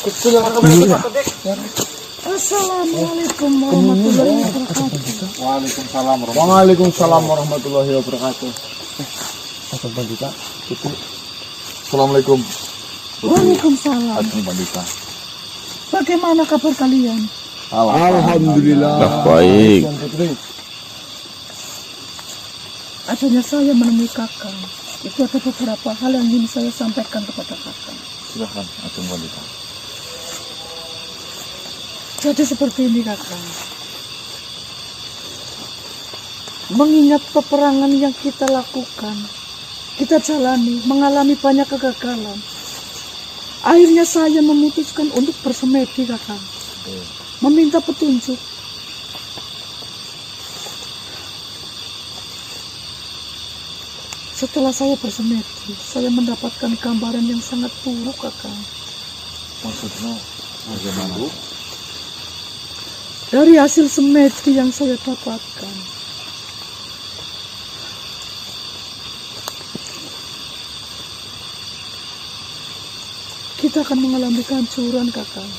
Assalamualaikum warahmatullahi wabarakatuh. Waalaikumsalam warahmatullahi wabarakatuh. Assalamualaikum. Waalaikumsalam. Bagaimana kabar kalian? Alhamdulillah. Baik. Adanya saya menemui kakak. Itu ada beberapa hal yang ingin saya sampaikan kepada kakak. Silakan, Ajeng Wanita. Jadi seperti ini kakak. Mengingat peperangan yang kita lakukan, kita jalani, mengalami banyak kegagalan. Akhirnya saya memutuskan untuk bersemedi kakak. Meminta petunjuk. Setelah saya bersemedi, saya mendapatkan gambaran yang sangat buruk kakak. Maksudnya bagaimana? Dari hasil semedi yang saya dapatkan, kita akan mengalami kehancuran kakak.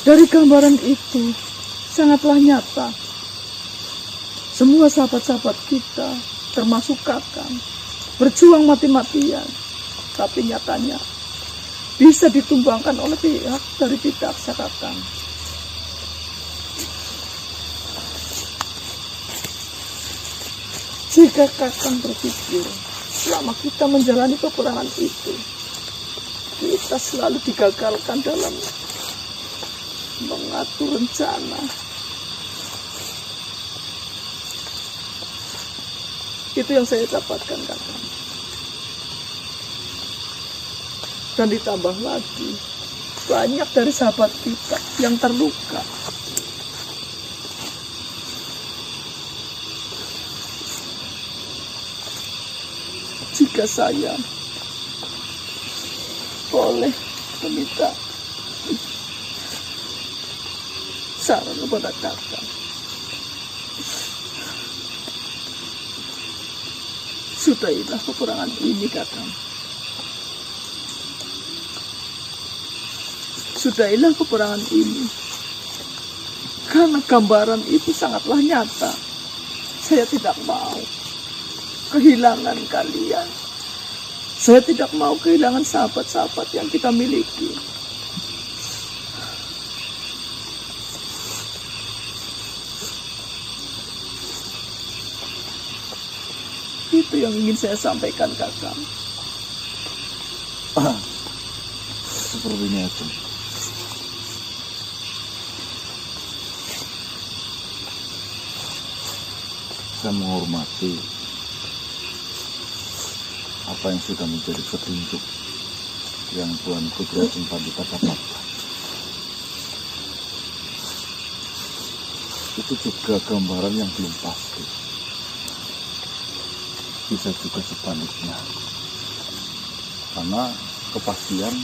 Dari gambaran itu sangatlah nyata. Semua sahabat-sahabat kita, termasuk kakak, berjuang mati-matian, tapi nyatanya bisa ditumbangkan oleh pihak dari pihak kakak. Jika kakak berpikir selama kita menjalani peperangan itu, kita selalu digagalkan dalam mengatur rencana. Itu yang saya dapatkan kakak. Dan ditambah lagi, banyak dari sahabat kita yang terluka. Jika saya boleh meminta saran kepada kakak, sudahilah peperangan ini kakak. Sudahilah peperangan ini. Karena gambaran itu sangatlah nyata. Saya tidak mau kehilangan kalian. Saya tidak mau kehilangan sahabat-sahabat yang kita miliki. Itu yang ingin saya sampaikan kakak. Sepertinya itu. Saya menghormati apa yang sudah menjadi petunjuk yang Tuhan Kudrat Pandita dapatkan. Itu juga gambaran yang belum pasti. Bisa juga sebaliknya. Karena kepastian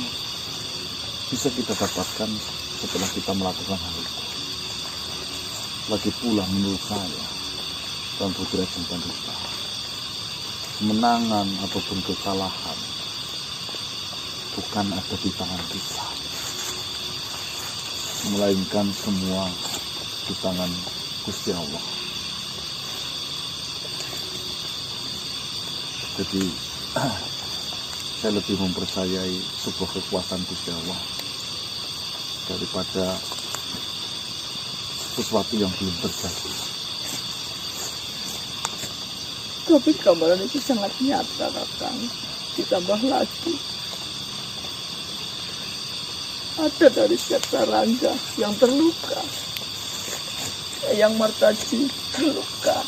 bisa kita dapatkan setelah kita melakukan hal itu. Lagi pula menurut saya, Tuan Putri Ajeng Pandita, kemenangan ataupun kekalahan bukan ada di tangan kita, melainkan semua di tangan Gusti Allah. Jadi saya lebih mempercayai sebuah kekuasaan Gusti Allah daripada sesuatu yang belum terjadi. Tapi gambaran itu sangat nyata kakak. Ditambah lagi, ada dari Sekta Rangga yang terluka, yang Martaji terluka,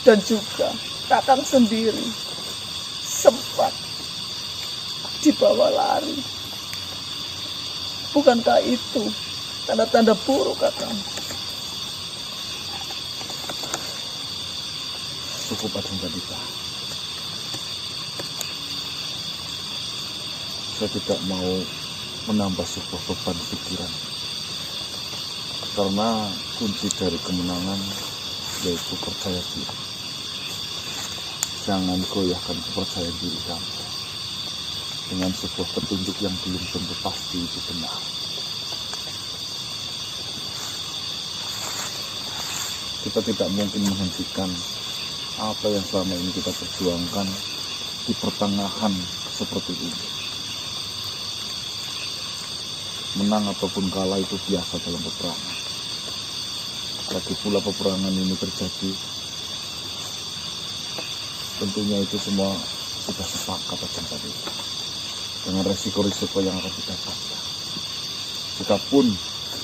dan juga kakang sendiri sempat dibawa lari. Bukankah itu tanda-tanda buruk kakang? Cukup Ajeng Pandita. Saya tidak mau menambah sebuah beban pikiran. Karena kunci dari kemenangan yaitu percaya diri. Jangan goyahkan kepercayaan diri kamu. dengan sebuah petunjuk yang belum tentu pasti itu benar. Kita tidak mungkin menghentikan apa yang selama ini kita perjuangkan di pertengahan seperti ini. Menang ataupun kalah itu biasa dalam peperangan. Lagi pula peperangan ini terjadi, tentunya itu semua sudah sepakat akan tadi dengan resiko-resiko yang akan didapatkan. Jikapun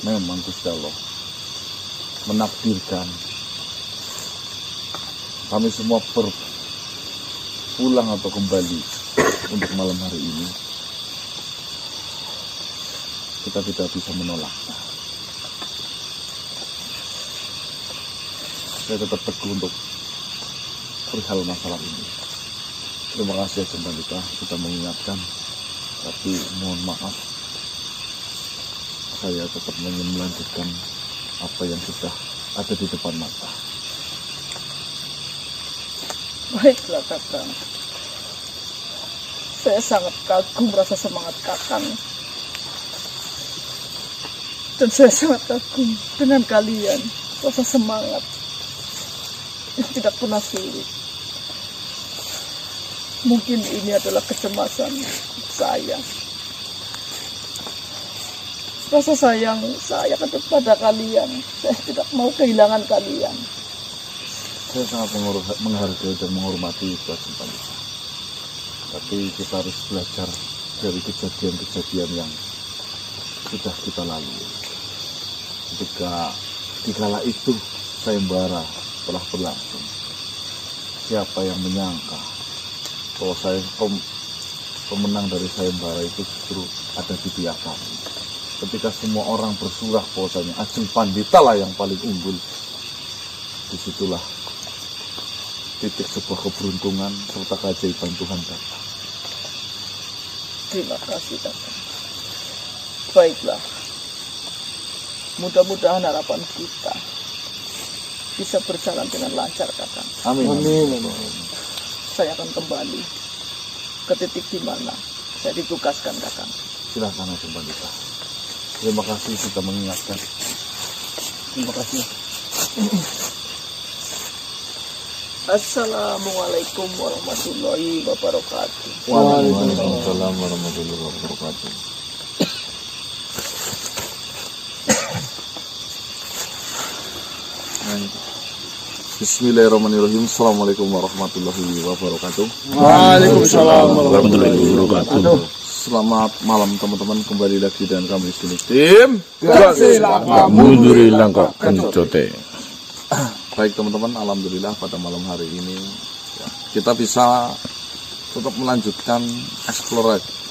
memang Gusti Allah menakdirkan kami semua pulang atau kembali untuk malam hari ini, kita tidak bisa menolaknya. Saya tetap teguh untuk perihal masalah ini. Terima kasih Ajeng Pandita sudah mengingatkan, tapi mohon maaf, saya tetap ingin melanjutkan apa yang sudah ada di depan mata. Baiklah Kakang. Saya sangat kagum rasa semangat Kakang. Dan saya sangat kagum dengan kalian, rasa semangat yang tidak pernah sulit. Mungkin ini adalah kecemasan saya. Rasa sayang saya kepada kalian. Saya tidak mau kehilangan kalian. Saya sangat menghargai dan menghormati itu Ajeng Pandita. Tapi kita harus belajar dari kejadian-kejadian yang sudah kita lalui. Ketika di kala itu sayembara telah berlangsung, siapa yang menyangka bahwa pemenang dari sayembara itu justru ada di pihak kami. Ketika semua orang bersurah bahwasanya Ajeng Pandita lah yang paling unggul, disitulah titik sebuah keberuntungan serta keajaiban Tuhan datang. Terima kasih Kakang. Baiklah, mudah-mudahan harapan kita bisa berjalan dengan lancar Kakang. Amin. Amin. Saya akan kembali ke titik di mana saya ditugaskan Kakang. Silakan Ajeng Pandita. Terima kasih sudah mengingatkan. Terima kasih. Assalamualaikum warahmatullahi wabarakatuh. Waalaikumsalam warahmatullahi wabarakatuh. Bismillahirrahmanirrahim. Assalamualaikum warahmatullahi wabarakatuh. Waalaikumsalam warahmatullahi wabarakatuh. Selamat malam teman-teman, kembali lagi dengan kami di sini tim Kasih langkah munduri langkah kencote. Baik teman-teman, alhamdulillah pada malam hari ini ya, kita bisa tetap melanjutkan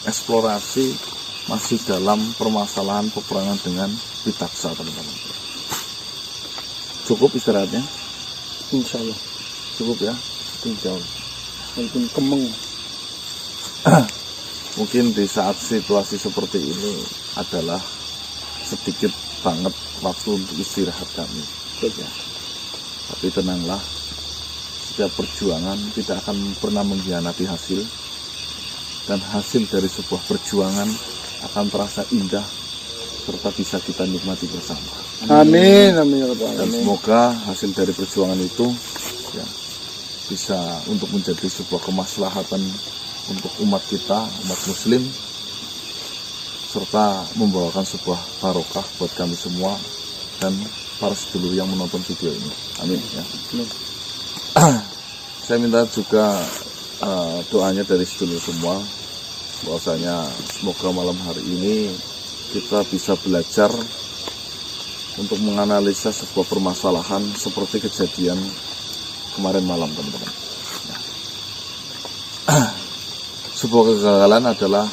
eksplorasi masih dalam permasalahan peperangan dengan Pitaksa teman-teman. Cukup istirahatnya? Insya Allah. Cukup ya? Tinjau. Walaupun kemeng. Mungkin di saat situasi seperti ini adalah sedikit banget waktu untuk istirahat kami ya. Tapi tenanglah, setiap perjuangan tidak akan pernah mengkhianati hasil, dan hasil dari sebuah perjuangan akan terasa indah serta bisa kita nikmati bersama. Amin, amin. Dan semoga hasil dari perjuangan itu ya, bisa untuk menjadi sebuah kemaslahatan untuk umat kita, umat muslim, serta membawakan sebuah barokah buat kami semua dan para sedulur yang menonton video ini. Amin ya. Saya minta juga doanya dari sedulur semua, bahwasanya semoga malam hari ini kita bisa belajar untuk menganalisa sebuah permasalahan seperti kejadian kemarin malam teman-teman. Sebuah kegagalan adalah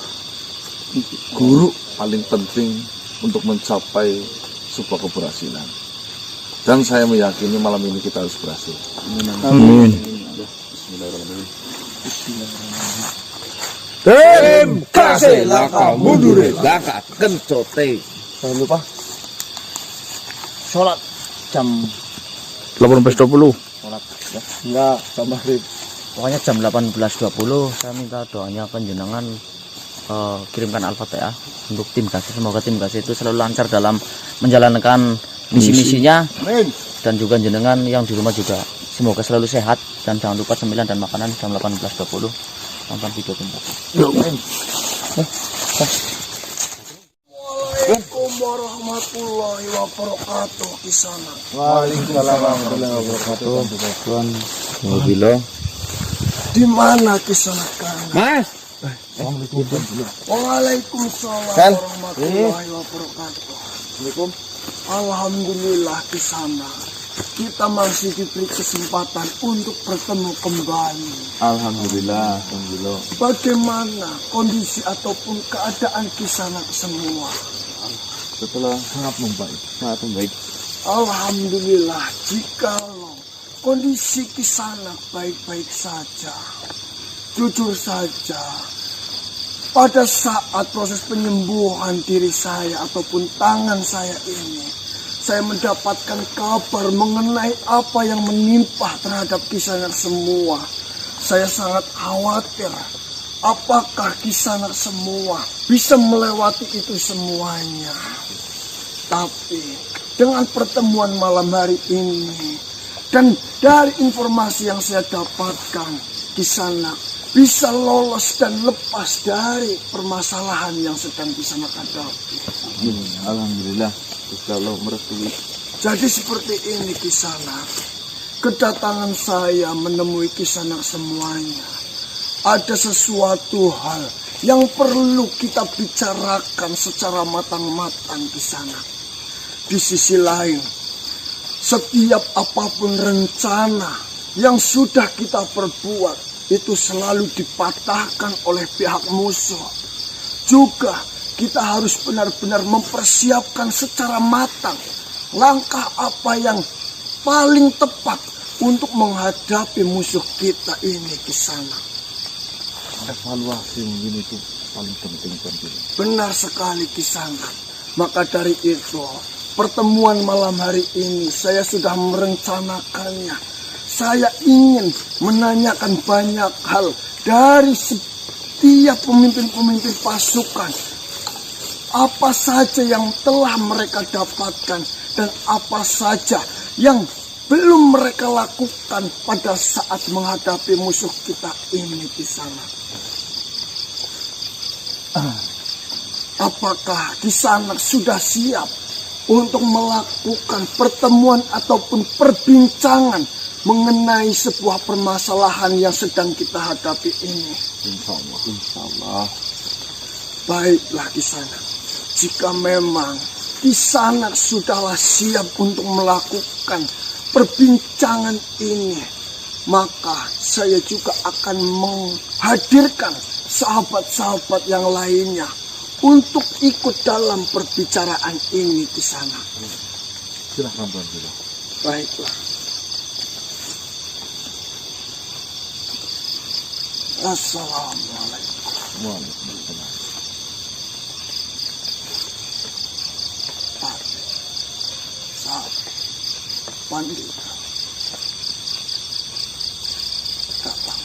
guru paling penting untuk mencapai sebuah keberhasilan. Dan saya meyakini malam ini kita harus berhasil. Amin. Bismillahirrahmanirrahim. Tim kasih langkah munduri langkah kencote. Jangan lupa sholat jam 18.20. sholat ya. Enggak, jam maghrib. Pokoknya jam 18.20 saya minta doanya panjenengan kirimkan Al-Fatihah untuk tim kasih. Semoga tim kasih itu selalu lancar dalam menjalankan misi-misinya. Dan juga jenengan yang di rumah juga semoga selalu sehat. Dan jangan lupa cemilan dan makanan jam 18.20 nonton video tim kasih. Waalaikumsalam warahmatullahi wabarakatuh. Kisana. Waalaikumsalam warahmatullahi wabarakatuh. Tuhan. Alhamdulillah. Di mana Kisana kan? Mas. Waalaikumsalam Kan? warahmatullahi wabarakatuh. Assalamualaikum. Alhamdulillah Kisana. Kita masih diberi kesempatan untuk bertemu kembali. Alhamdulillah. Alhamdulillah. Bagaimana kondisi ataupun keadaan Kisana semua? Setelah sangat membaik. Alhamdulillah, jikalau kondisi Kisana baik-baik saja, jujur saja, pada saat proses penyembuhan diri saya ataupun tangan saya ini, saya mendapatkan kabar mengenai apa yang menimpa terhadap Kisana semua. Saya sangat khawatir, apakah Kisana semua bisa melewati itu semuanya. Tapi dengan pertemuan malam hari ini dan dari informasi yang saya dapatkan, Kisana bisa lolos dan lepas dari permasalahan yang sedang Kisana hadapi. Alhamdulillah. Kalau merestui. Jadi seperti ini Kisana, kedatangan saya menemui Kisana semuanya. Ada sesuatu hal yang perlu kita bicarakan secara matang-matang Kisana. Di sisi lain, setiap apapun rencana yang sudah kita perbuat itu selalu dipatahkan oleh pihak musuh. Juga kita harus benar-benar mempersiapkan secara matang langkah apa yang paling tepat untuk menghadapi musuh kita ini Kisana. Evaluasi mungkin itu paling penting. Benar sekali Kisana. Maka dari itu, pertemuan malam hari ini saya sudah merencanakannya. Saya ingin menanyakan banyak hal dari setiap pemimpin-pemimpin pasukan. Apa saja yang telah mereka dapatkan dan apa saja yang belum mereka lakukan pada saat menghadapi musuh kita ini di sana. Apakah Kisana sudah siap untuk melakukan pertemuan ataupun perbincangan mengenai sebuah permasalahan yang sedang kita hadapi ini? Insya Allah. Baiklah Kisana. Jika memang Kisana sudahlah siap untuk melakukan perbincangan ini, maka saya juga akan menghadirkan sahabat-sahabat yang lainnya untuk ikut dalam perbicaraan ini Kisana. Silahkan Tuan. Baiklah. Assalamualaikum. Waalaikumsalam. Pandita datang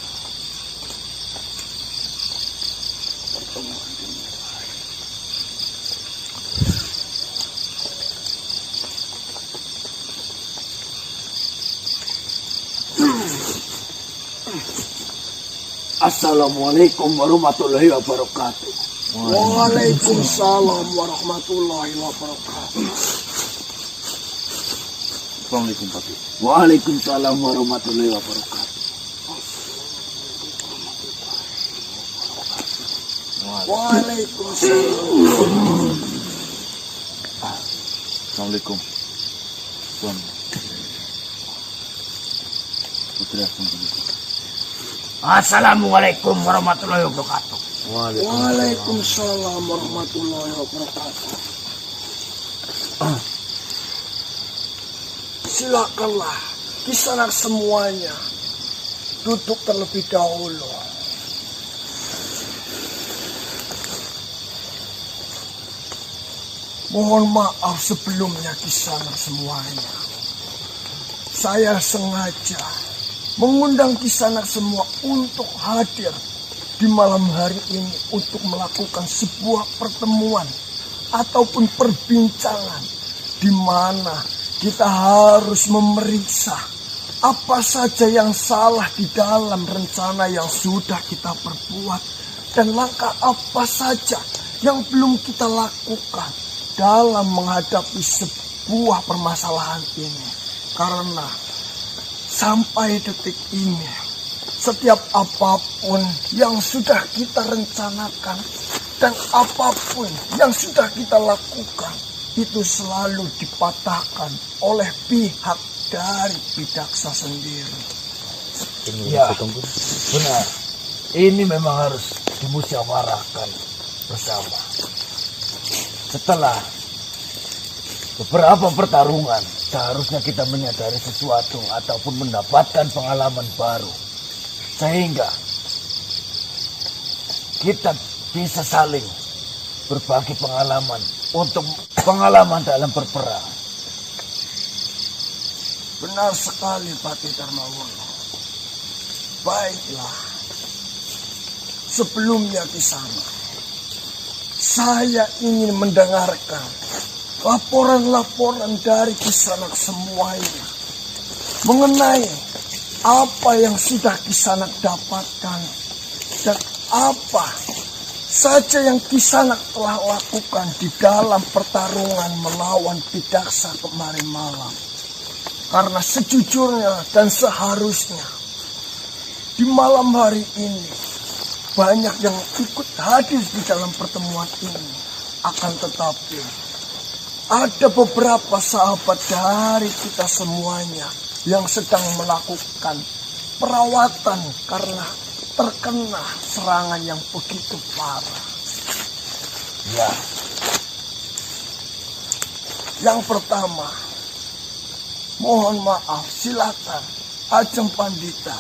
pertemuan dimulai. Assalamualaikum warahmatullahi wabarakatuh. Waalaikumsalam warahmatullahi wabarakatuh. Assalamualaikum Pak. Waalaikumsalam warahmatullahi wabarakatuh. Waalaikumsalam. Assalamualaikum Tuan. Putri Assalamualaikum. Assalamualaikum warahmatullahi wabarakatuh. Waalaikumsalam warahmatullahi wabarakatuh. Silakanlah Kisana semuanya duduk terlebih dahulu. Mohon maaf sebelumnya Kisana semuanya. Saya sengaja mengundang Kisana semua untuk hadir di malam hari ini untuk melakukan sebuah pertemuan ataupun perbincangan di mana kita harus memeriksa apa saja yang salah di dalam rencana yang sudah kita perbuat dan langkah apa saja yang belum kita lakukan dalam menghadapi sebuah permasalahan ini. Karena sampai detik ini, setiap apapun yang sudah kita rencanakan dan apapun yang sudah kita lakukan itu selalu dipatahkan oleh pihak dari Bidaksa sendiri. Ya, benar. Ini memang harus dimusyawarahkan bersama. Setelah beberapa pertarungan, seharusnya kita menyadari sesuatu ataupun mendapatkan pengalaman baru. Sehingga kita bisa saling berbagi pengalaman untuk pengalaman dalam berperang. Benar sekali Pati Darmawono. Baiklah. Sebelumnya di sana, saya ingin mendengarkan laporan-laporan dari Kisanak semuanya mengenai apa yang sudah Kisanak dapatkan dan apa saja yang Kisanak telah lakukan di dalam pertarungan melawan Bidaksa kemarin malam. Karena sejujurnya dan seharusnya di malam hari ini banyak yang ikut hadir di dalam pertemuan ini. Akan tetapi ada beberapa sahabat dari kita semuanya yang sedang melakukan perawatan karena terkena serangan yang begitu parah. Ya. Yang pertama, mohon maaf, silakan Ajeng Pandita,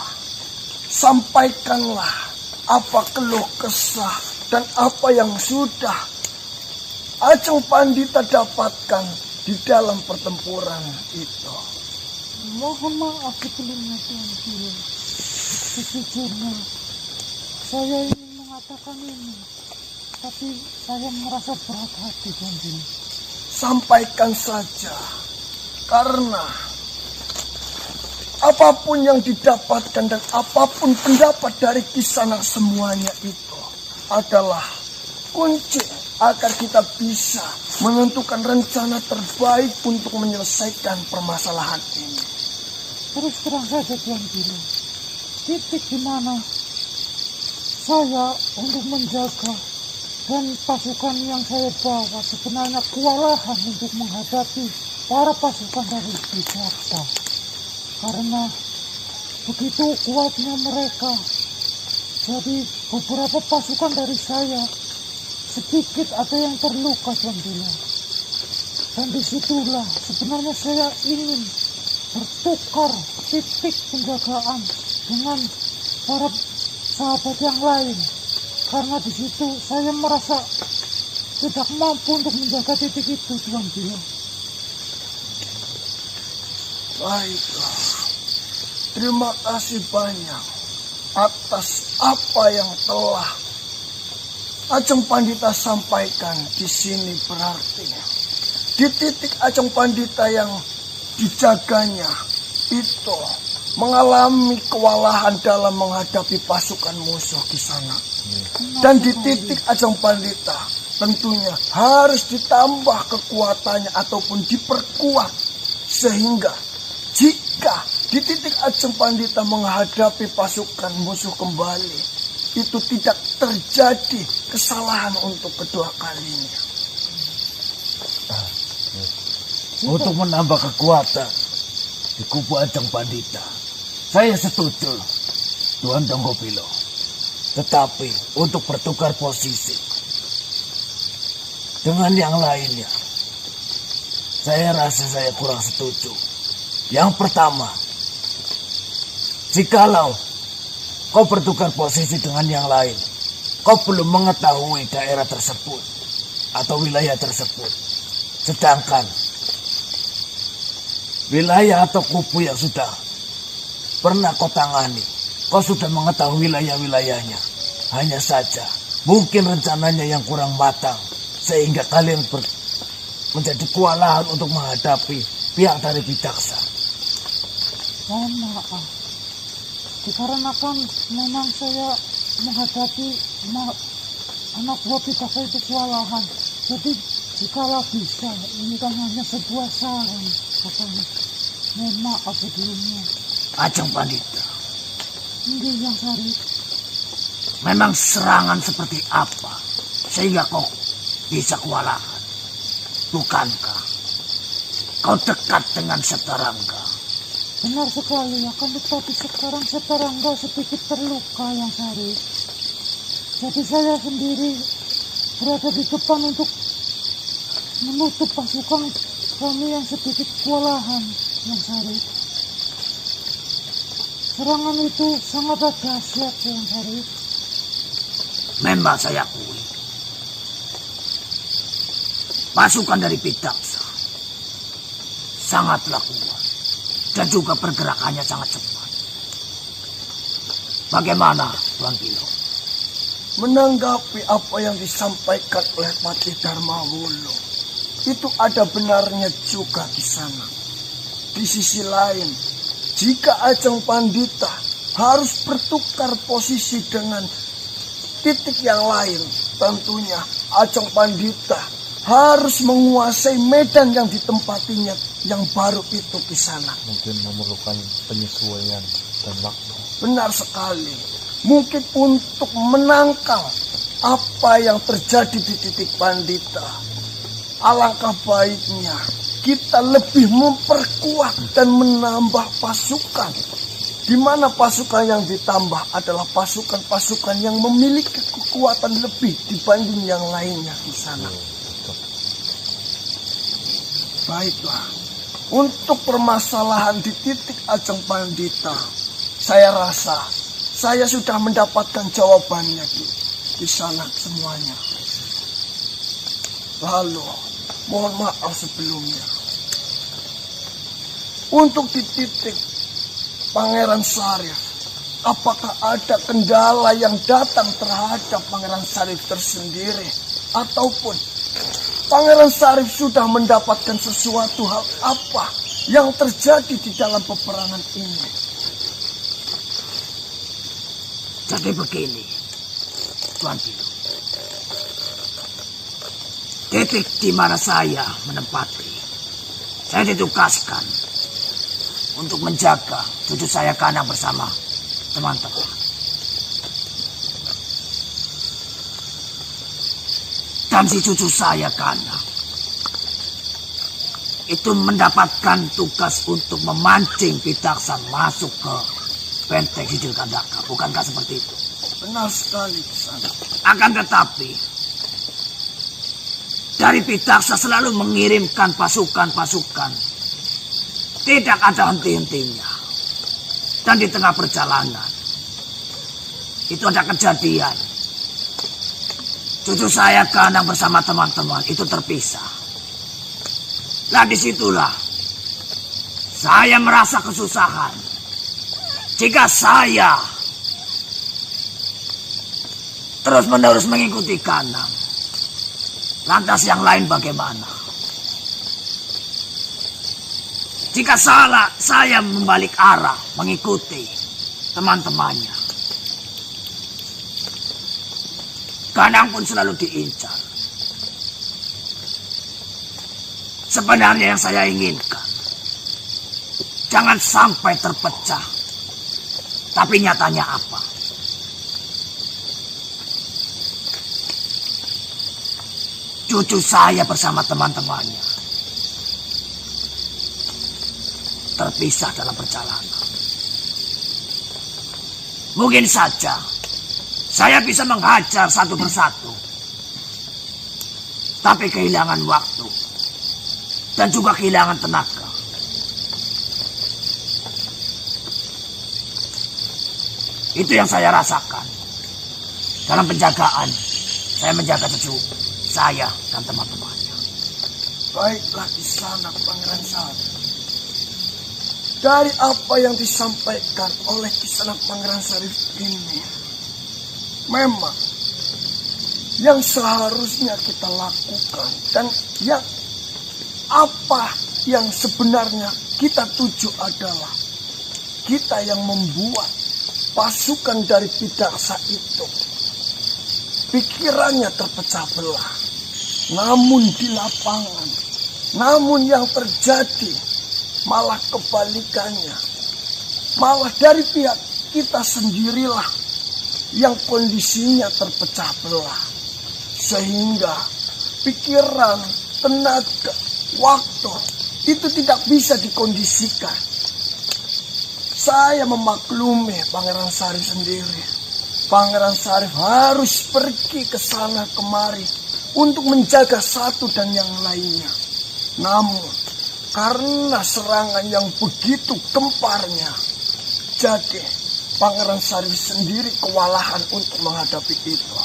sampaikanlah apa keluh kesah dan apa yang sudah Ajeng Pandita dapatkan di dalam pertempuran itu. Mohon maaf sebelumnya Tuan Guru. Sejujurnya saya ingin mengatakan ini, tapi saya merasa berat hati Tuan Guru. Sampaikan saja, karena apapun yang didapatkan dan apapun pendapat dari Kisanak semuanya itu adalah kunci agar kita bisa menentukan rencana terbaik untuk menyelesaikan permasalahan ini. Terus terang saja Tuan Guru, titik di mana saya untuk menjaga dan pasukan yang saya bawa sebenarnya kewalahan untuk menghadapi para pasukan dari Bidaksa. Karena begitu kuatnya mereka, jadi beberapa pasukan dari saya sedikit ada yang terluka Tuan Guru. Dan disitulah sebenarnya saya ingin bertukar titik penjagaan dengan para sahabat yang lain. Karena di situ saya merasa tidak mampu untuk menjaga titik itu Tuan Guru. Baiklah. Terima kasih banyak atas apa yang telah Ajeng Pandita sampaikan di sini. Berarti di titik Ajeng Pandita yang dijaganya itu mengalami kewalahan dalam menghadapi pasukan musuh di sana. Dan di titik Ajeng Pandita tentunya harus ditambah kekuatannya ataupun diperkuat sehingga jika di titik Ajeng Pandita menghadapi pasukan musuh kembali, itu tidak terjadi kesalahan untuk kedua kalinya. Untuk menambah kekuatan di kubu Ajeng Pandita, saya setuju Tuan Donggopilo. Tetapi untuk bertukar posisi dengan yang lainnya, saya rasa saya kurang setuju. Yang pertama, jikalau kau bertukar posisi dengan yang lain, kau belum mengetahui daerah tersebut atau wilayah tersebut. Sedangkan wilayah atau kubu yang sudah pernah kau tangani, kau sudah mengetahui wilayah-wilayahnya. Hanya saja, mungkin rencananya yang kurang matang, sehingga kalian menjadi kewalahan untuk menghadapi pihak dari Bidaksa. Mohon maaf, dikarenakan memang saya menghadapi anak buah Bidaksa itu kewalahan. Jadi jikalau bisa, ini kan hanya sebuah saran, Kakang. Mohon maaf sebelumnya. Ajeng Pandita, Ini yang Sari. memang serangan seperti apa sehingga kau bisa kewalahan? Bukankah kau dekat dengan Setarangga? Benar sekali, akan tetapi sekarang Setarangga sedikit terluka, yang Sari. Jadi saya sendiri berada di depan untuk menutup pasukan kami yang sedikit kewalahan, yang Sari. Serangan itu sangat dahsyat, yang Sari. Memang saya akui, pasukan dari Bidaksa sangatlah kuat dan juga pergerakannya sangat cepat. Bagaimana, Tuan Pilo? Menanggapi apa yang disampaikan oleh Patih Darmawulo, itu ada benarnya juga di sana. Di sisi lain, jika Ajeng Pandita harus bertukar posisi dengan titik yang lain, tentunya Ajeng Pandita harus menguasai medan yang ditempatinya yang baru itu di sana. Mungkin memerlukan penyesuaian dan waktu. Benar sekali. Mungkin untuk menangkal apa yang terjadi di titik Pandita, alangkah baiknya kita lebih memperkuat dan menambah pasukan, di mana pasukan yang ditambah adalah pasukan-pasukan yang memiliki kekuatan lebih dibanding yang lainnya di sana. Baiklah, untuk permasalahan di titik Ajeng Pandita, saya rasa saya sudah mendapatkan jawabannya di sana semuanya. Lalu, mohon maaf sebelumnya. Untuk di titik Pangeran Sarif, apakah ada kendala yang datang terhadap Pangeran Sarif tersendiri? Ataupun Pangeran Sarif sudah mendapatkan sesuatu hal apa yang terjadi di dalam peperangan ini? Jadi begini, Tuan Pilo. Titik di mana saya menempati, saya ditugaskan untuk menjaga cucu saya Kanang bersama teman-teman. Dan si cucu saya Kanang itu mendapatkan tugas untuk memancing Bidaksa masuk ke Benteng Sijil Kandaka. Bukankah seperti itu? Benar sekali di sana. Akan tetapi dari Bidaksa selalu mengirimkan pasukan-pasukan, tidak ada henti-hentinya. Dan di tengah perjalanan itu ada kejadian, cucu saya Kanang bersama teman-teman itu terpisah. Nah disitulah saya merasa kesusahan. Jika saya terus-menerus mengikuti Kanang, lantas yang lain bagaimana? Jika saya membalik arah mengikuti teman-temannya, Kanang pun selalu diincar. Sebenarnya yang saya inginkan, jangan sampai terpecah. Tapi nyatanya apa? Cucu saya bersama teman-temannya terpisah dalam perjalanan. Mungkin saja saya bisa menghajar satu persatu, tapi kehilangan waktu dan juga kehilangan tenaga. Itu yang saya rasakan dalam penjagaan. Saya menjaga cucu saya dan teman-temannya. Baiklah di sana Pangeran Sarif. Dari apa yang disampaikan oleh Kisanak Pangeran Sarif ini, Memang yang seharusnya kita lakukan dan yang apa yang sebenarnya kita tuju adalah kita yang membuat pasukan dari Pidaksa itu. Pikirannya terpecah belah. Namun di lapangan, namun yang terjadi malah kebalikannya. Malah dari pihak kita sendirilah yang kondisinya terpecah belah. Sehingga pikiran, tenaga, waktu itu tidak bisa dikondisikan. Saya memaklumi Pangeran Sarif sendiri. Pangeran Sarif harus pergi ke sana kemari untuk menjaga satu dan yang lainnya. Namun karena serangan yang begitu gemparnya, jadi Pangeran Sarif sendiri kewalahan untuk menghadapi itu.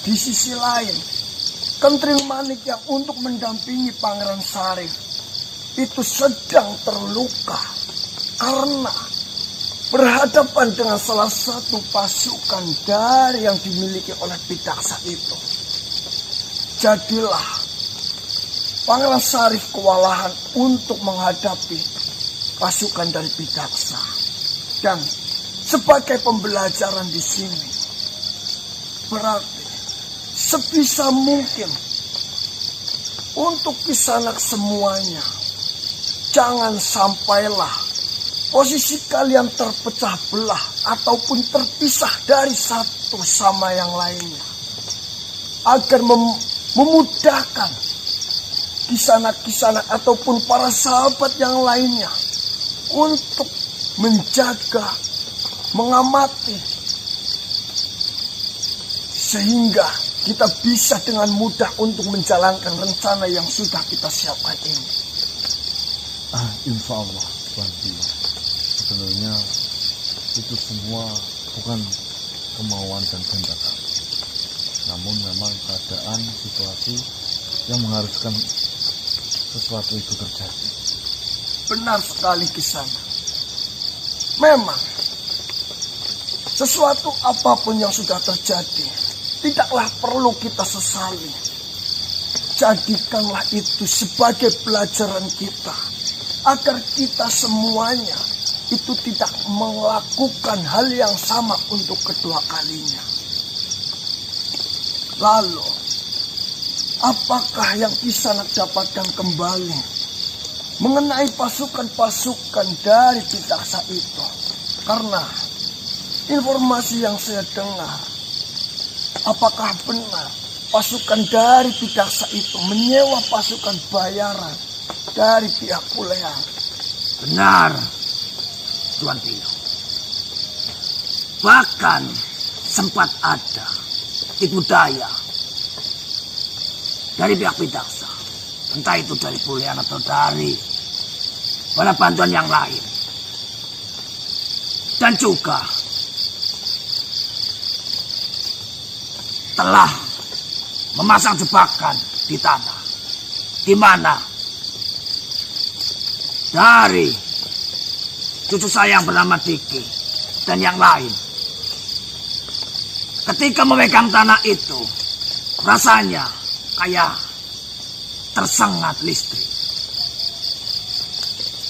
Di sisi lain, Kentring Manik yang untuk mendampingi Pangeran Sarif itu sedang terluka karena berhadapan dengan salah satu pasukan dari yang dimiliki oleh Pidaksa itu. Jadilah Pangeran Sarif kewalahan untuk menghadapi pasukan dari Pidaksa. Dan sebagai pembelajaran di sini, berarti sebisa mungkin untuk Kisanak semuanya, jangan sampailah posisi kalian terpecah belah ataupun terpisah dari satu sama yang lainnya. Agar memudahkan Kisanak-kisanak ataupun para sahabat yang lainnya untuk menjaga, mengamati, sehingga kita bisa dengan mudah untuk menjalankan rencana yang sudah kita siapkan ini. Insya Allah, Tuan Tio. Sebenarnya itu semua bukan kemauan dan kehendak kami. Namun memang keadaan, situasi yang mengharuskan sesuatu itu terjadi. Benar sekali Kisanak. Memang sesuatu apapun yang sudah terjadi tidaklah perlu kita sesali. Jadikanlah itu sebagai pelajaran kita agar kita semuanya itu tidak melakukan hal yang sama untuk kedua kalinya. Lalu apakah yang Kisanak dapatkan kembali mengenai pasukan-pasukan dari Pidaksa itu? Karena informasi yang saya dengar, apakah benar pasukan dari Pidaksa itu menyewa pasukan bayaran dari pihak Kuleang? Benar, Tuan Tio. Bahkan sempat ada tipu daya dari pihak Pidaksa, entah itu dari Kuleang atau dari para bantuan yang lain. Dan juga telah memasang jebakan di tanah, di mana dari cucu saya yang bernama Diki dan yang lain, ketika memegang tanah itu, rasanya kayak tersengat listrik.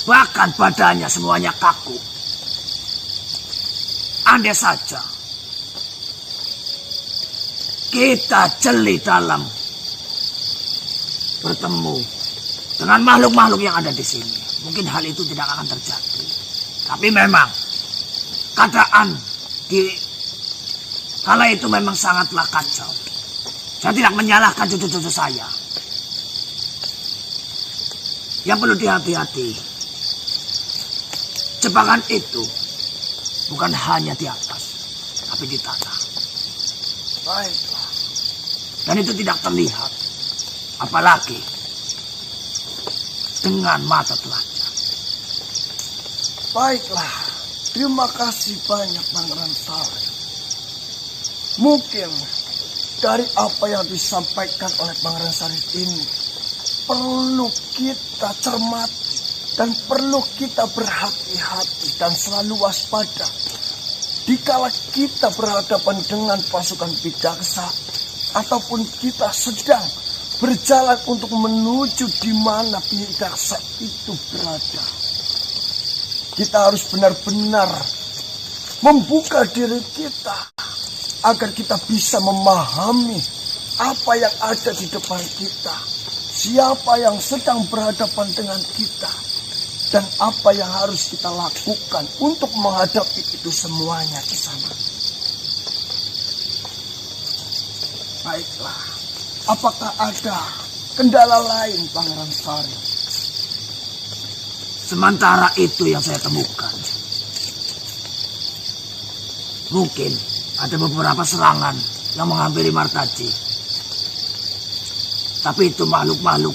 Bahkan badannya semuanya kaku. Andai saja kita jeli dalam bertemu dengan makhluk-makhluk yang ada di sini, mungkin hal itu tidak akan terjadi. Tapi memang keadaan di kala itu memang sangatlah kacau. Saya tidak menyalahkan cucu-cucu saya. Yang perlu dihati-hati, jebakan itu bukan hanya di atas, tapi di tanah. Baiklah. Dan itu tidak terlihat, apalagi dengan mata telanjang. Baiklah, terima kasih banyak Pangeran Sarif. Mungkin dari apa yang disampaikan oleh Pangeran Sarif ini perlu kita cermati dan perlu kita berhati-hati dan selalu waspada dikala kita berhadapan dengan pasukan Bidaksa, ataupun kita sedang berjalan untuk menuju di mana Bidaksa itu berada, kita harus benar-benar membuka diri kita agar kita bisa memahami apa yang ada di depan kita, siapa yang sedang berhadapan dengan kita, dan apa yang harus kita lakukan untuk menghadapi itu semuanya di sana. Baiklah, apakah ada kendala lain, Pangeran Sari? Sementara itu yang saya temukan, mungkin ada beberapa serangan yang menghampiri Martaji. Tapi itu makhluk-makhluk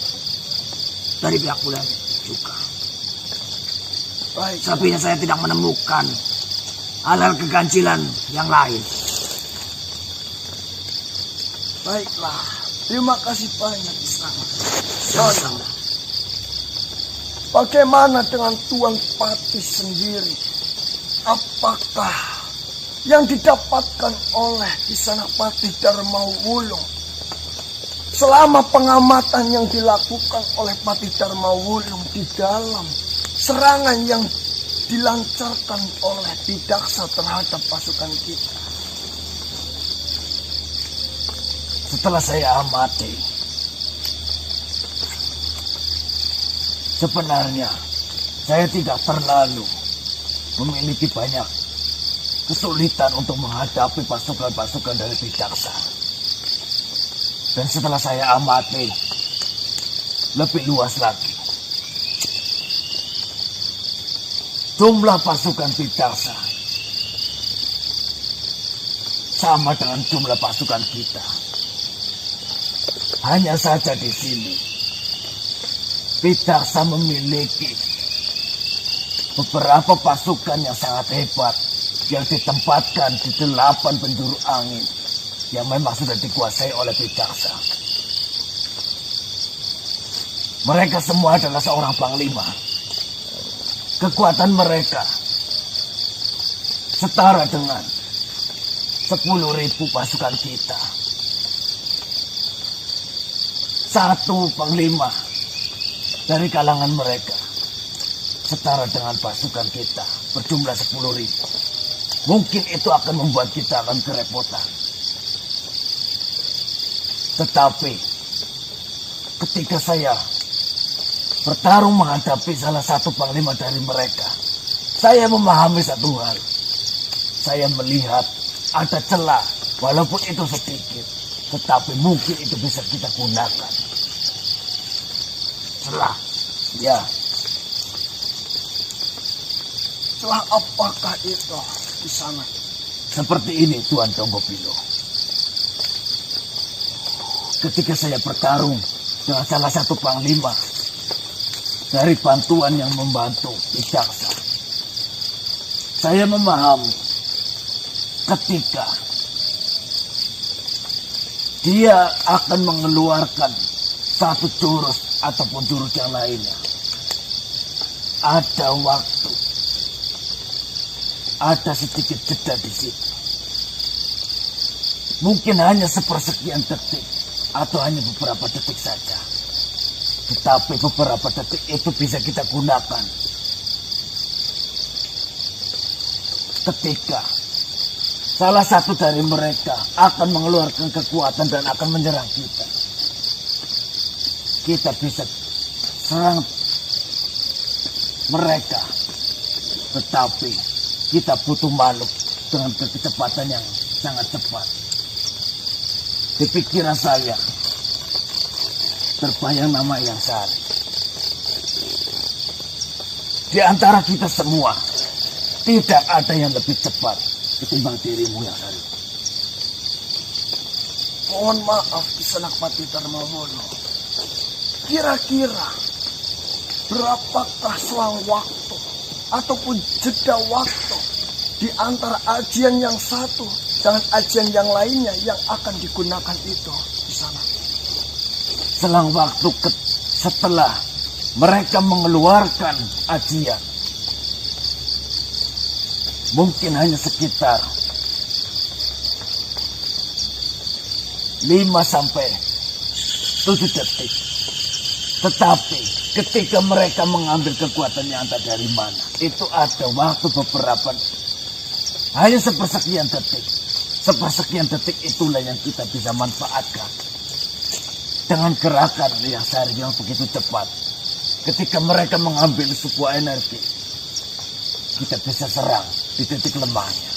dari pihak bulan juga. Baik, Selebihnya saya tidak menemukan hal-hal keganjilan yang lain. baiklah. Terima kasih banyak di sana. Sama-sama. Bagaimana dengan Tuan Patih sendiri? Apakah yang didapatkan oleh di sana Patih Darmawulung selama pengamatan yang dilakukan oleh Patih Darmawulung di dalam serangan yang dilancarkan oleh Bidaksa terhadap pasukan kita? Setelah saya amati, sebenarnya saya tidak terlalu memiliki banyak kesulitan untuk menghadapi pasukan-pasukan dari Bidaksa. Dan setelah saya amati lebih luas lagi, jumlah pasukan Bidaksa sama dengan jumlah pasukan kita. Hanya saja di sini Bidaksa memiliki beberapa pasukan yang sangat hebat yang ditempatkan di 8 penjuru angin yang memang sudah dikuasai oleh Bidaksa. Mereka semua adalah seorang panglima. Kekuatan mereka setara dengan 10.000 pasukan kita. Satu panglima dari kalangan mereka setara dengan pasukan kita berjumlah 10.000. Mungkin itu akan membuat kita akan kerepotan. Tetapi ketika saya bertarung menghadapi salah satu panglima dari mereka, saya memahami satu hal. Saya melihat ada celah, walaupun itu sedikit, tetapi mungkin itu bisa kita gunakan. Celah, ya. Celah apakah itu di sana? Seperti ini, Tuan Tonggopilo. Ketika saya bertarung dengan salah satu panglima dari bantuan yang membantu Bidaksa, saya memahami ketika dia akan mengeluarkan satu jurus ataupun jurus yang lainnya, ada waktu, ada sedikit jeda di situ. Mungkin hanya sepersekian detik atau hanya beberapa detik saja. Tetapi beberapa detik itu bisa kita gunakan ketika salah satu dari mereka akan mengeluarkan kekuatan dan akan menyerang kita. Kita bisa serang mereka, tetapi kita butuh makhluk dengan kecepatan yang sangat cepat. Di pikiran saya terbayang nama yang Sari. Di antara kita semua tidak ada yang lebih cepat ketimbang dirimu yang Sari. Mohon maaf Kisanak Patih Darmawulung. Kira-kira berapakah selang waktu ataupun jeda waktu di antara ajian yang satu dengan ajian yang lainnya yang akan digunakan itu di sana? Selang waktu setelah mereka mengeluarkan ajian, mungkin hanya sekitar 5 sampai 7 detik. Tetapi ketika mereka mengambil kekuatan yang entah dari mana, itu ada waktu beberapa, hanya sepersekian detik. Sepersekian detik itulah yang kita bisa manfaatkan dengan gerakan yang yang begitu cepat. Ketika mereka mengambil sebuah energi, kita bisa serang di titik lemahnya.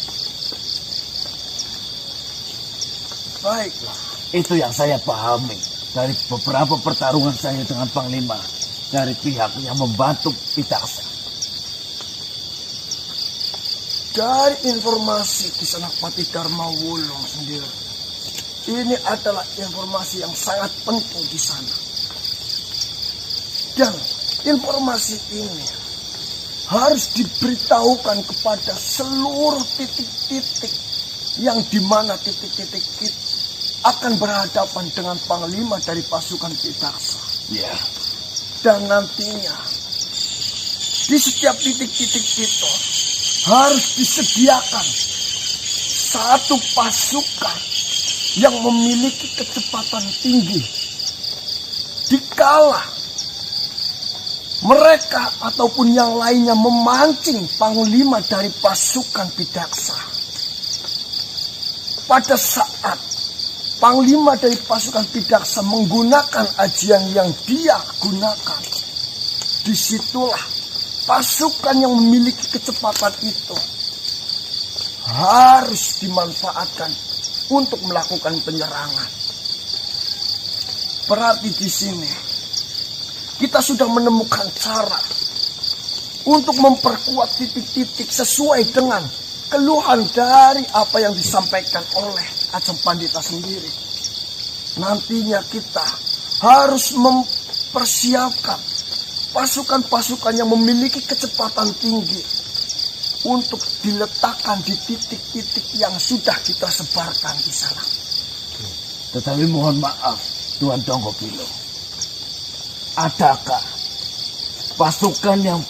Baiklah. Itu yang saya pahami dari beberapa pertarungan saya dengan Panglima dari pihak yang membantu Pitaksa. Dari informasi Kisanak Pati Dharma Wulung sendiri, ini adalah informasi yang sangat penting di sana. Dan informasi ini harus diberitahukan kepada seluruh titik-titik yang dimana titik-titik itu akan berhadapan dengan Panglima dari pasukan Pitaksa. Ya. Dan nantinya di setiap titik-titik itu harus disediakan satu pasukan yang memiliki kecepatan tinggi. Dikala mereka ataupun yang lainnya memancing Panglima dari pasukan Pitaksa, pada saat Panglima dari pasukan Pitaksa menggunakan ajian yang dia gunakan, disitulah pasukan yang memiliki kecepatan itu harus dimanfaatkan untuk melakukan penyerangan. Berarti di sini kita sudah menemukan cara untuk memperkuat titik-titik sesuai dengan keluhan dari apa yang disampaikan oleh Ajeng Pandita sendiri. Nantinya kita harus mempersiapkan pasukan-pasukan yang memiliki kecepatan tinggi untuk diletakkan di titik-titik yang sudah kita sebarkan di sana. Tetapi mohon maaf, Tuan Donggopilo, adakah pasukan yang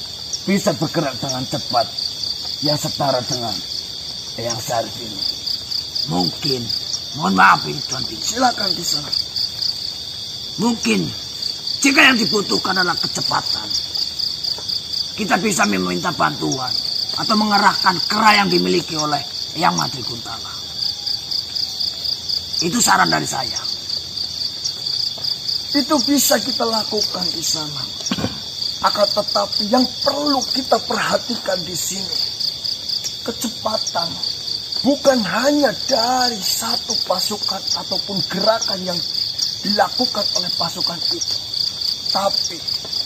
bisa bergerak dengan cepat yang setara dengan Eyang Syarif ini? Mungkin, mohon maaf ini Tuan Pino. Silakan di sana. Mungkin jika yang dibutuhkan adalah kecepatan, kita bisa meminta bantuan atau mengerahkan kera yang dimiliki oleh Eyang Madri Kuntala. Itu saran dari saya. Itu bisa kita lakukan di sana. Akan tetapi yang perlu kita perhatikan di sini, kecepatan bukan hanya dari satu pasukan ataupun gerakan yang dilakukan oleh pasukan itu, tapi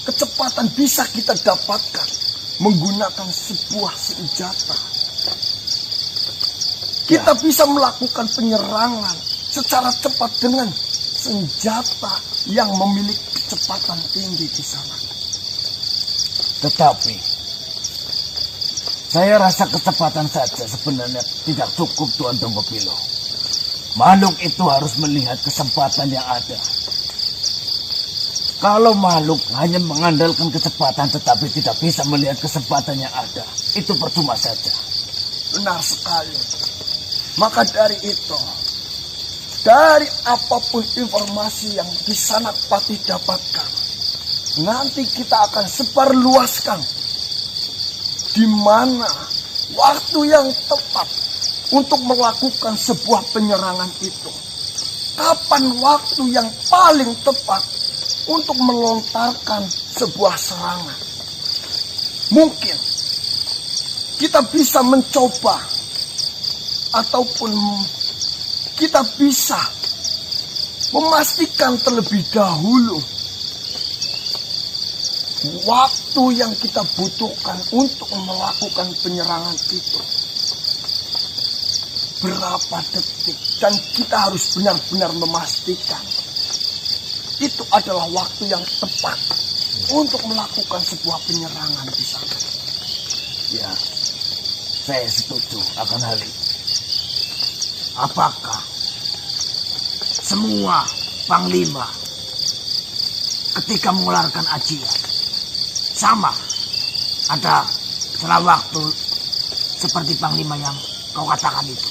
kecepatan bisa kita dapatkan menggunakan sebuah senjata. Kita bisa melakukan penyerangan secara cepat dengan senjata yang memiliki kecepatan tinggi di sana. Tetapi saya rasa kecepatan saja sebenarnya tidak cukup, Tuan Donggopilo. Makhluk itu harus melihat kesempatan yang ada. Kalau makhluk hanya mengandalkan kecepatan tetapi tidak bisa melihat kesempatan yang ada, itu percuma saja. Benar sekali. Maka dari itu, dari apapun informasi yang di sana Pati dapatkan, nanti kita akan sebarluaskan di mana waktu yang tepat untuk melakukan sebuah penyerangan itu. Kapan waktu yang paling tepat untuk melontarkan sebuah serangan. Mungkin kita bisa mencoba ataupun kita bisa memastikan terlebih dahulu waktu yang kita butuhkan untuk melakukan penyerangan itu berapa detik, dan kita harus benar-benar memastikan itu adalah waktu yang tepat untuk melakukan sebuah penyerangan di sana. Ya, saya setuju akan hal itu. Apakah semua panglima ketika mengeluarkan ajian sama ada setelah waktu seperti Panglima yang kau katakan itu?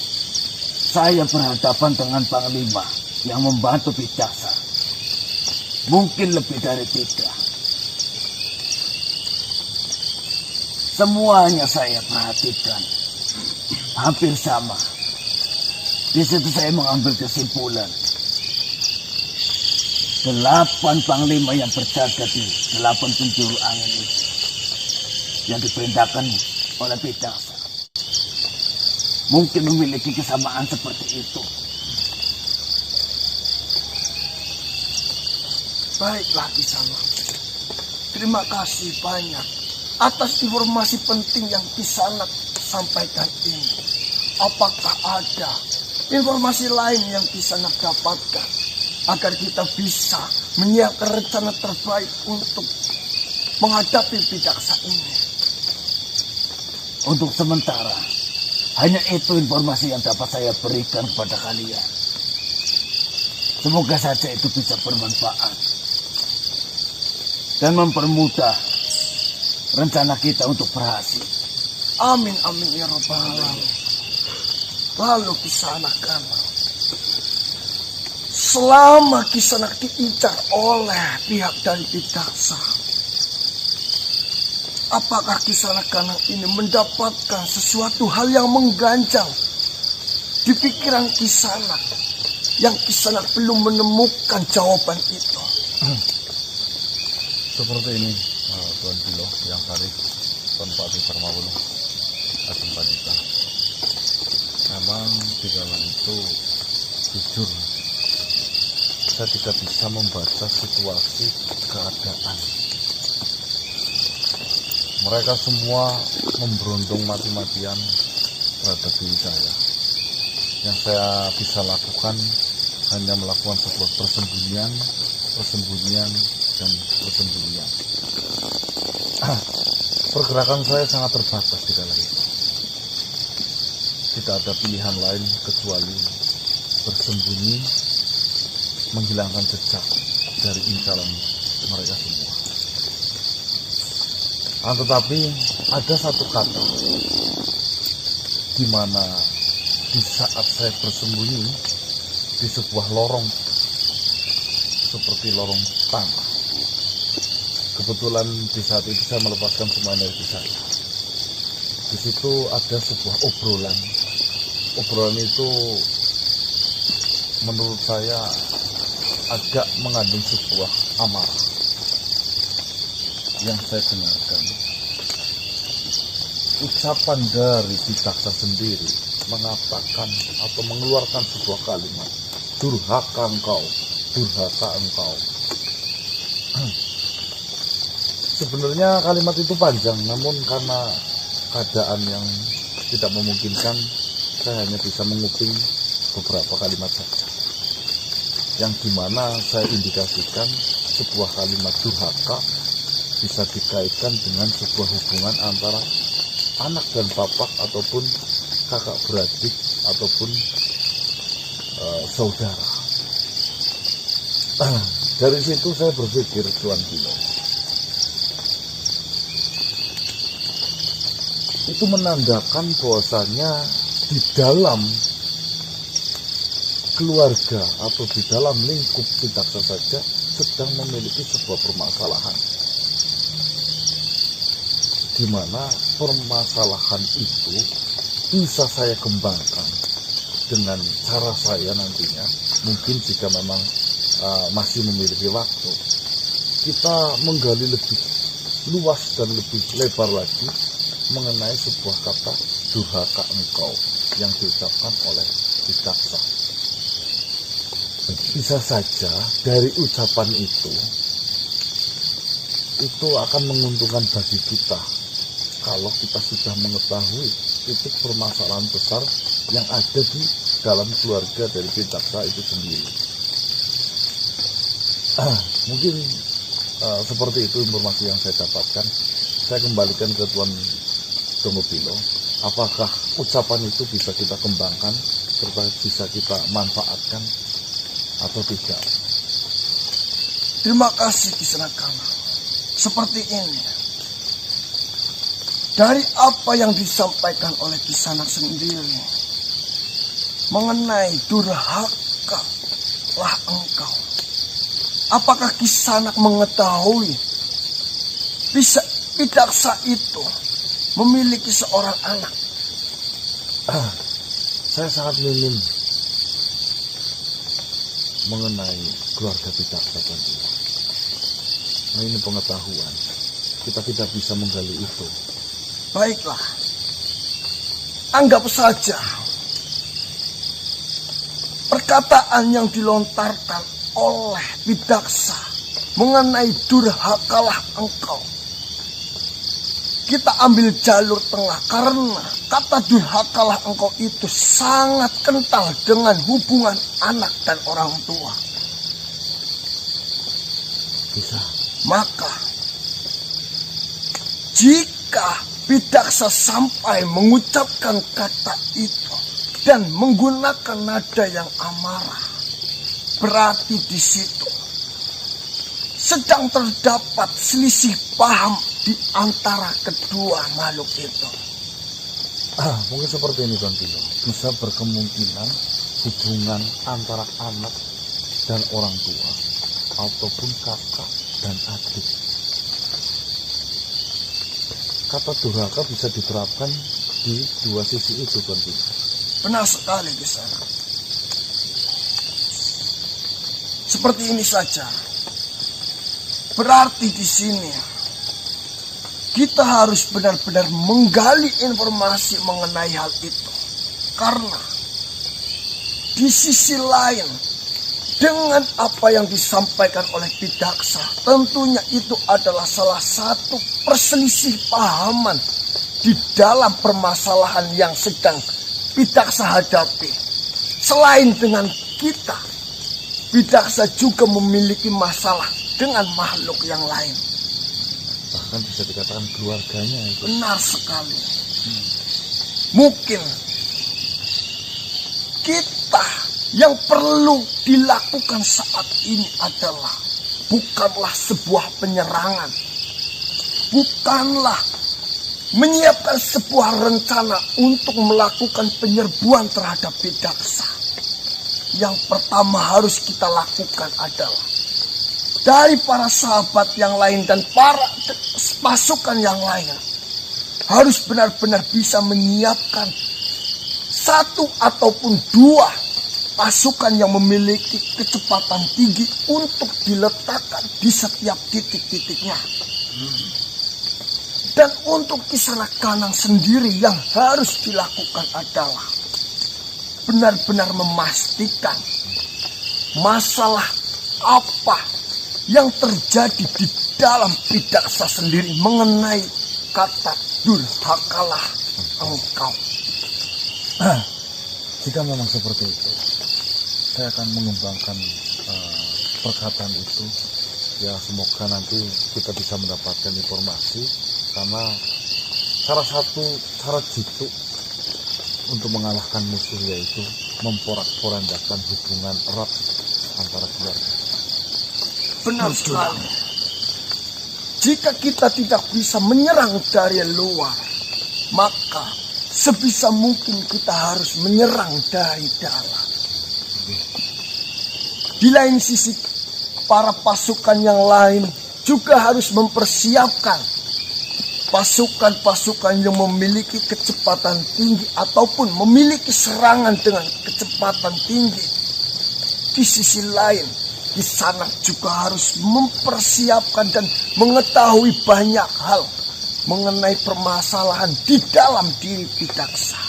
Saya berhadapan dengan Panglima yang membantu Bidaksa. Mungkin lebih dari 3. Semuanya saya perhatikan. Hampir sama. Di situ saya mengambil kesimpulan. 8 Panglima yang berjaga di 8 penjuru angin itu yang diperintahkan oleh Bidaksa mungkin memiliki kesamaan seperti itu. Baiklah Kisanak, terima kasih banyak atas informasi penting yang Kisanak sampaikan ini. Apakah ada informasi lain yang Kisanak dapatkan agar kita bisa menyiapkan rencana terbaik untuk menghadapi Bidaksa ini? Untuk sementara, hanya itu informasi yang dapat saya berikan kepada kalian. Semoga saja itu bisa bermanfaat dan mempermudah rencana kita untuk berhasil. Amin, amin ya rabbal alamin. Lalu Kisanak Kana, selama Kisanak diincar oleh pihak dari Bidaksa, apakah Kisanak Kana ini mendapatkan sesuatu hal yang mengganjal di pikiran Kisanak yang Kisanak belum menemukan jawaban itu? Seperti ini, Tuan Bilo, yang Sarif, Tuan Pati Parmawulo, Asim Padita. Memang di dalam itu, jujur, saya tidak bisa membaca situasi keadaan. Mereka semua memberundung mati-matian terhadap diri saya. Yang saya bisa lakukan hanya melakukan sebuah persembunyian, dan persembunyian. Pergerakan saya sangat terbatas di dalam itu. Tidak ada pilihan lain kecuali bersembunyi, menghilangkan jejak dari incaran mereka semua. Tetapi ada satu kata di mana di saat saya bersembunyi di sebuah lorong seperti lorong tanah. Kebetulan di saat itu saya melepaskan semua energi saya. Di situ ada sebuah obrolan. Obrolan itu menurut saya agak mengandung sebuah amarah yang saya dengarkan. Ucapan dari Bidaksa sendiri mengatakan atau mengeluarkan sebuah kalimat, durhaka engkau, durhaka engkau. Sebenarnya kalimat itu panjang, namun karena keadaan yang tidak memungkinkan, saya hanya bisa menguping beberapa kalimat saja. Yang dimana saya indikasikan sebuah kalimat durhaka bisa dikaitkan dengan sebuah hubungan antara anak dan bapak ataupun kakak beradik ataupun saudara. Dari situ saya berpikir, Tuan Bilo, itu menandakan bahwasanya di dalam keluarga atau di dalam lingkup Bidaksa saja sedang memiliki sebuah permasalahan, di mana permasalahan itu bisa saya kembangkan dengan cara saya nantinya. Mungkin jika memang masih memiliki waktu, kita menggali lebih luas dan lebih lebar lagi mengenai sebuah kata durhaka engkau yang diucapkan oleh Bidaksa. Bisa saja dari ucapan itu akan menguntungkan bagi kita kalau kita sudah mengetahui titik permasalahan besar yang ada di dalam keluarga dari Bidaksa itu sendiri. Mungkin seperti itu informasi yang saya dapatkan. Saya kembalikan ke Tuan Donggopilo. Apakah ucapan itu bisa kita kembangkan serta bisa kita manfaatkan atau tidak? Terima kasih Kisanak Kana. Seperti ini, dari apa yang disampaikan oleh Kisanak sendiri mengenai durhaka lah engkau. Apakah Kisanak mengetahui bisa Pidaksa itu memiliki seorang anak? Saya sangat minim mengenai keluarga Pidaksa, Tuan. Nah, ini pengetahuan. Kita tidak bisa menggali itu. Baiklah, anggap saja perkataan yang dilontarkan oleh Pidaksa mengenai durhakalah engkau. Kita ambil jalur tengah karena kata durhakalah engkau itu sangat kental dengan hubungan anak dan orang tua. Bisa. Maka jika Pidaksa sampai mengucapkan kata itu dan menggunakan nada yang amarah, berarti di situ sedang terdapat selisih paham di antara kedua makhluk itu. Mungkin seperti ini, Tuan Pilo. Bisa berkemungkinan hubungan antara anak dan orang tua ataupun kakak dan adik. Kata durhaka bisa diterapkan di dua sisi itu, Tuan Pilo. Benar sekali di sana. Seperti ini saja. Berarti di sini kita harus benar-benar menggali informasi mengenai hal itu. Karena di sisi lain, dengan apa yang disampaikan oleh Pidaksa, tentunya itu adalah salah satu perselisih pahaman di dalam permasalahan yang sedang Pidaksa hadapi. Selain dengan kita, Pidaksa juga memiliki masalah dengan makhluk yang lain. Bahkan bisa dikatakan keluarganya itu. Benar sekali. Mungkin kita yang perlu dilakukan saat ini adalah bukanlah sebuah penyerangan, bukanlah menyiapkan sebuah rencana untuk melakukan penyerbuan terhadap Pidaksa. Yang pertama harus kita lakukan adalah dari para sahabat yang lain dan para pasukan yang lain harus benar-benar bisa menyiapkan satu ataupun dua pasukan yang memiliki kecepatan tinggi untuk diletakkan di setiap titik-titiknya. Dan untuk Kisanak Kanang sendiri yang harus dilakukan adalah benar-benar memastikan masalah apa yang terjadi di dalam Pidaksa sendiri mengenai kata durhakalah engkau. Jika memang seperti itu, saya akan mengembangkan perkataan itu. Ya, semoga nanti kita bisa mendapatkan informasi, karena salah satu cara jitu untuk mengalahkan musuh yaitu memporak-porandakan hubungan erat antara keluarga. Benar sekali. Jika kita tidak bisa menyerang dari luar, maka sebisa mungkin kita harus menyerang dari dalam. Di lain sisi, para pasukan yang lain juga harus mempersiapkan pasukan-pasukan yang memiliki kecepatan tinggi ataupun memiliki serangan dengan kecepatan tinggi. Di sisi lain, Kisanak juga harus mempersiapkan dan mengetahui banyak hal mengenai permasalahan di dalam diri Pidaksa.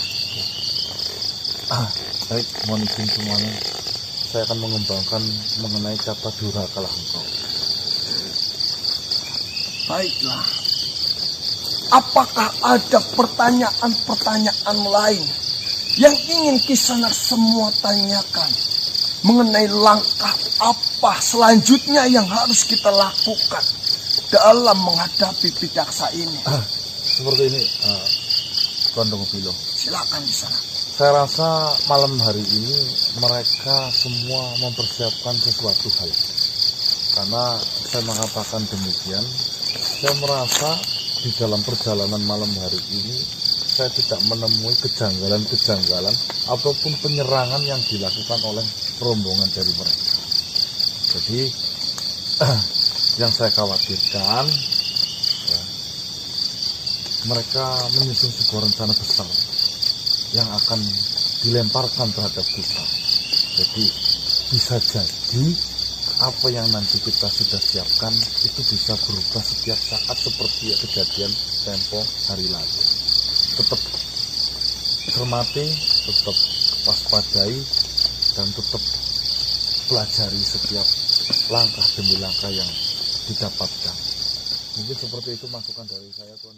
Baik, mohon izin semuanya. Saya akan mengembangkan mengenai kata durhakalah engkau. Baiklah. Apakah ada pertanyaan-pertanyaan lain yang ingin Kisanak semua tanyakan mengenai langkah apa selanjutnya yang harus kita lakukan dalam menghadapi Pidaksa ini? Seperti ini, Tuan Pilo. Silakan di sana. Saya rasa malam hari ini mereka semua mempersiapkan sesuatu hal. Karena saya mengatakan demikian, saya merasa di dalam perjalanan malam hari ini saya tidak menemui kejanggalan-kejanggalan ataupun penyerangan yang dilakukan oleh rombongan dari mereka. Jadi yang saya khawatirkan ya, mereka menyusun sebuah rencana besar yang akan dilemparkan terhadap kita. Jadi bisa jadi apa yang nanti kita sudah siapkan itu bisa berubah setiap saat seperti kejadian tempo hari lalu. Tetap cermati, tetap waspadai, dan tetap pelajari setiap langkah demi langkah yang didapatkan. Mungkin seperti itu masukan dari saya, Tuan.